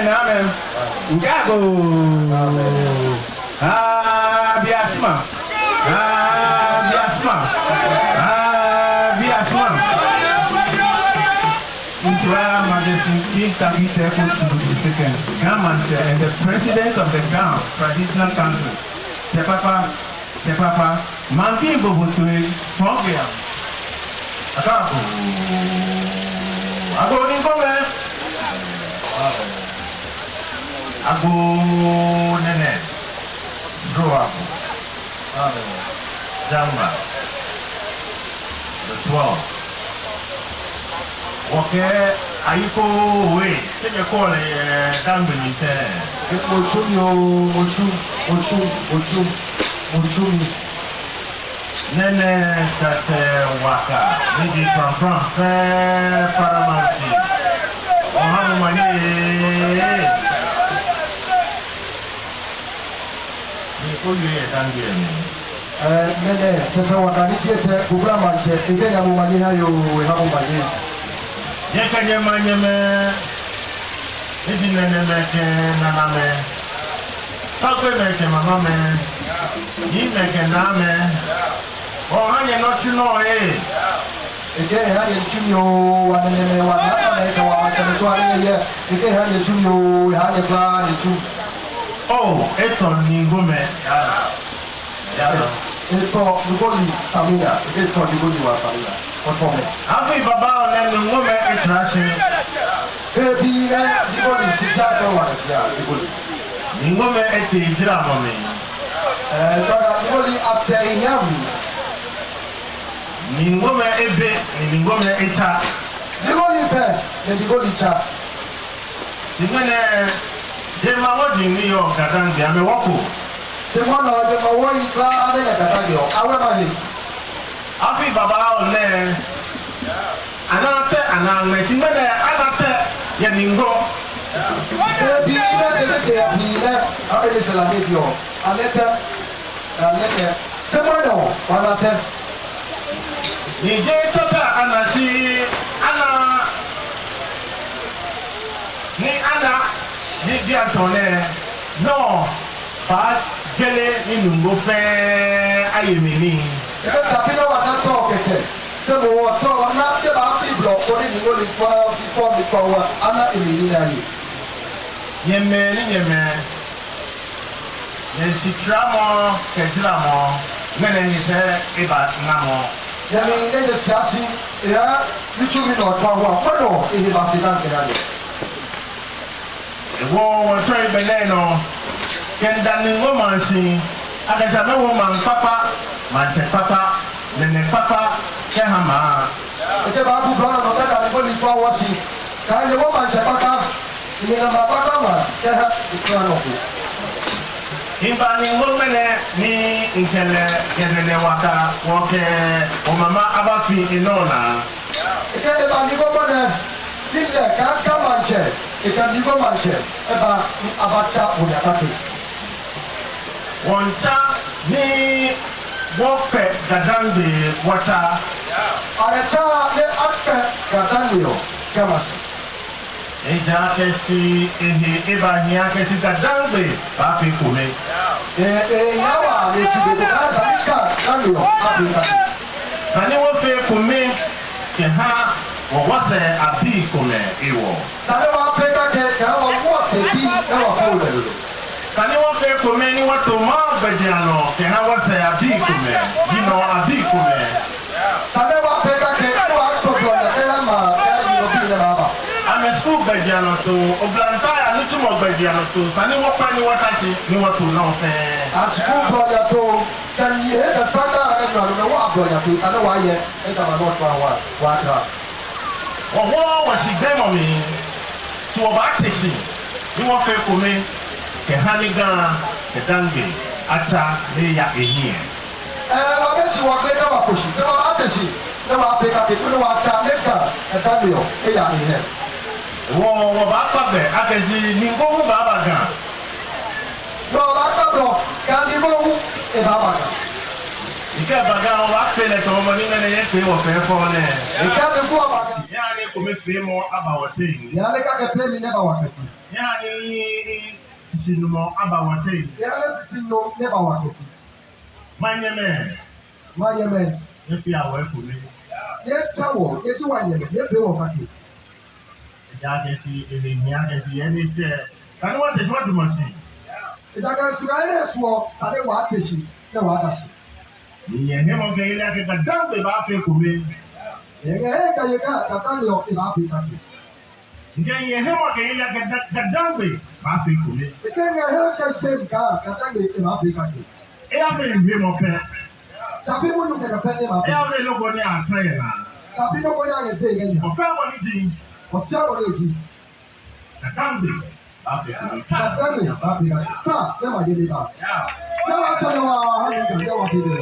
amen. Ngago. Biasma. Biasma. Biasma. Majesty Tackie Teiko Tsuru II, Mantse, and the president of the Ga Traditional Council, Papa, Manki Bobotue, Program. Ago Ninkome. Ago Nene. Grow up. Jamba. The 12. Okay, Ayiko way. Take a call Dangbe Nite. Mochu. Nene Tate Waka. Niji from Paramanti. Ohamu Mani. Nikoye Dangbe. Nene Tate Waka. Niji Tate Kubra Mantse. Ike Yamu Mani Hayo Hamu Mani. Yekanye manyeme, iji nenemeke naname, takwe meke mamame, yimeke name, ohanye nochi noe. Ike hanye chimyo waneneme wanameke wachemeswariye, ike hanye chimyo hanye flani chu. Oh, eto ningume. Eto nugoli samina, eto nugoli wa samina. Afi baba onenu ngume etrashi. Baby, nugoli shijaso wanafia nugoli. Ningume eti ijira mami. Nugoli afseinyami. Ningume ebe, ningume echa. Nugoli pe, nugoli cha. Simene jema wodi ni yo Ga-Adangbe ame woko. Semona jema wodi kla ade Ga-Adangbe o. Awe mani. Afi baba one anate aname simene anate ya ningo. Bi ina de ya bi ina abele selame bio. Anete semona wanate. Nije tota anasi ni biantone no ba gele ni nungo fe ayemini. Ese chapino wanato kete. Sebo wato na de ba fi block ko ni ngo li fa before mi ko wa ana emini na yi. Yeme sitramo ketramo mene ni fe eba namo. Yemi ne de fiasi ya lichu mi no twa wa ko no e ba se dan ke na ni. Ewo wo try beneno kenda ni ngo mansi akaja me wo man papa Mantse papa nene papa kehama. Ete ba bu bro no ta ni ngo li twa wa si. Ka ni wo Mantse papa ni na papa ma keha ikwa no ku. Imba ni ngo mene ni nkele kenene waka woke o mama abafi inona. Ete ba ni ngo mone dile ka Mantse. Ete ni ngo Mantse e ba ni abacha o ya kake. Woncha ni wope Ga-Adangbe wacha. Arecha ne ape Ga-Adangbe yo kamasi. Eja kesi ehe eba hiya kesi Ga-Adangbe ba fi kome. Yawa ne si de ka salika Ga-Adangbe yo Afrika. Sani wo fe kome ke ha wo wase abi kome ewo. Sale wa Afrika ke ka wa wase bi e wa fo le lo. Sani wo fe kome ni wato ma bejano ke ha wase abi kome. Dino abi kome. Sale wa Afrika ke wa to do na e ma ya yi no bi na baba. Ame school bejano to oblanta ya nutu mo bejano to sani wo pa ni watashi ni wato na fe. Asku bro ya to kan ye da saka e no na wa bro ya to sale wa ye e da ma no to wa tra. Wo shi demo mi ti wo ba teshi ni wo fe kome ke hani Ga-Adangbe acha ne ya ehie. Wa be si wa ka wa koshi se wa ateshi se wa Afrika ke no wa cha ne ka Ga-Adangbe yo e ya ehie. Wo ba pa be akeshi ni ngo hu ba ba gan. Yo la ka do ka ni bo e ba ba. Ika baga wa pele to mo ni na ye pe wo fe fo ne. Ika de ko abaga. Ya ni ko me fe mo abawote. Ya le ka ke pe mi ne ba wakati. Ya ni sinu mo abawote. Ya le sinu ne ba wakati. Manyeme. Ye fi awo ko mi. Ye chawo, ye ti wa nyeme, ye pe wo kati. Ya ke si ele ni ya ke si ye ni se. Kan wa te so du mo si. Ida ka su ga ile so sare wa te shi, ne wa da shi. Ye he mo ke ile ke Ga-Adangbe ba fe ko mi. Ye ka ye ka Ga-Adangbe o ba fe kati. Ye he mo ke ile ke Ga-Adangbe ba fe ko mi. Ke ye he ka shem ka Ga-Adangbe ba fe kati. E ya fe ni mo pe. Chapi mo nu ke ka pe ni ma. E ya fe lo ko ni atre na. Chapi no ko ni age pe ge. O fe mo ni din. O fi abo le ji. Ga-Adangbe ba fe ko mi. Ga-Adangbe ba fe kati. Sa, ne ma je le ba. Ya wa so wa ha ni ka, ya wa fe de.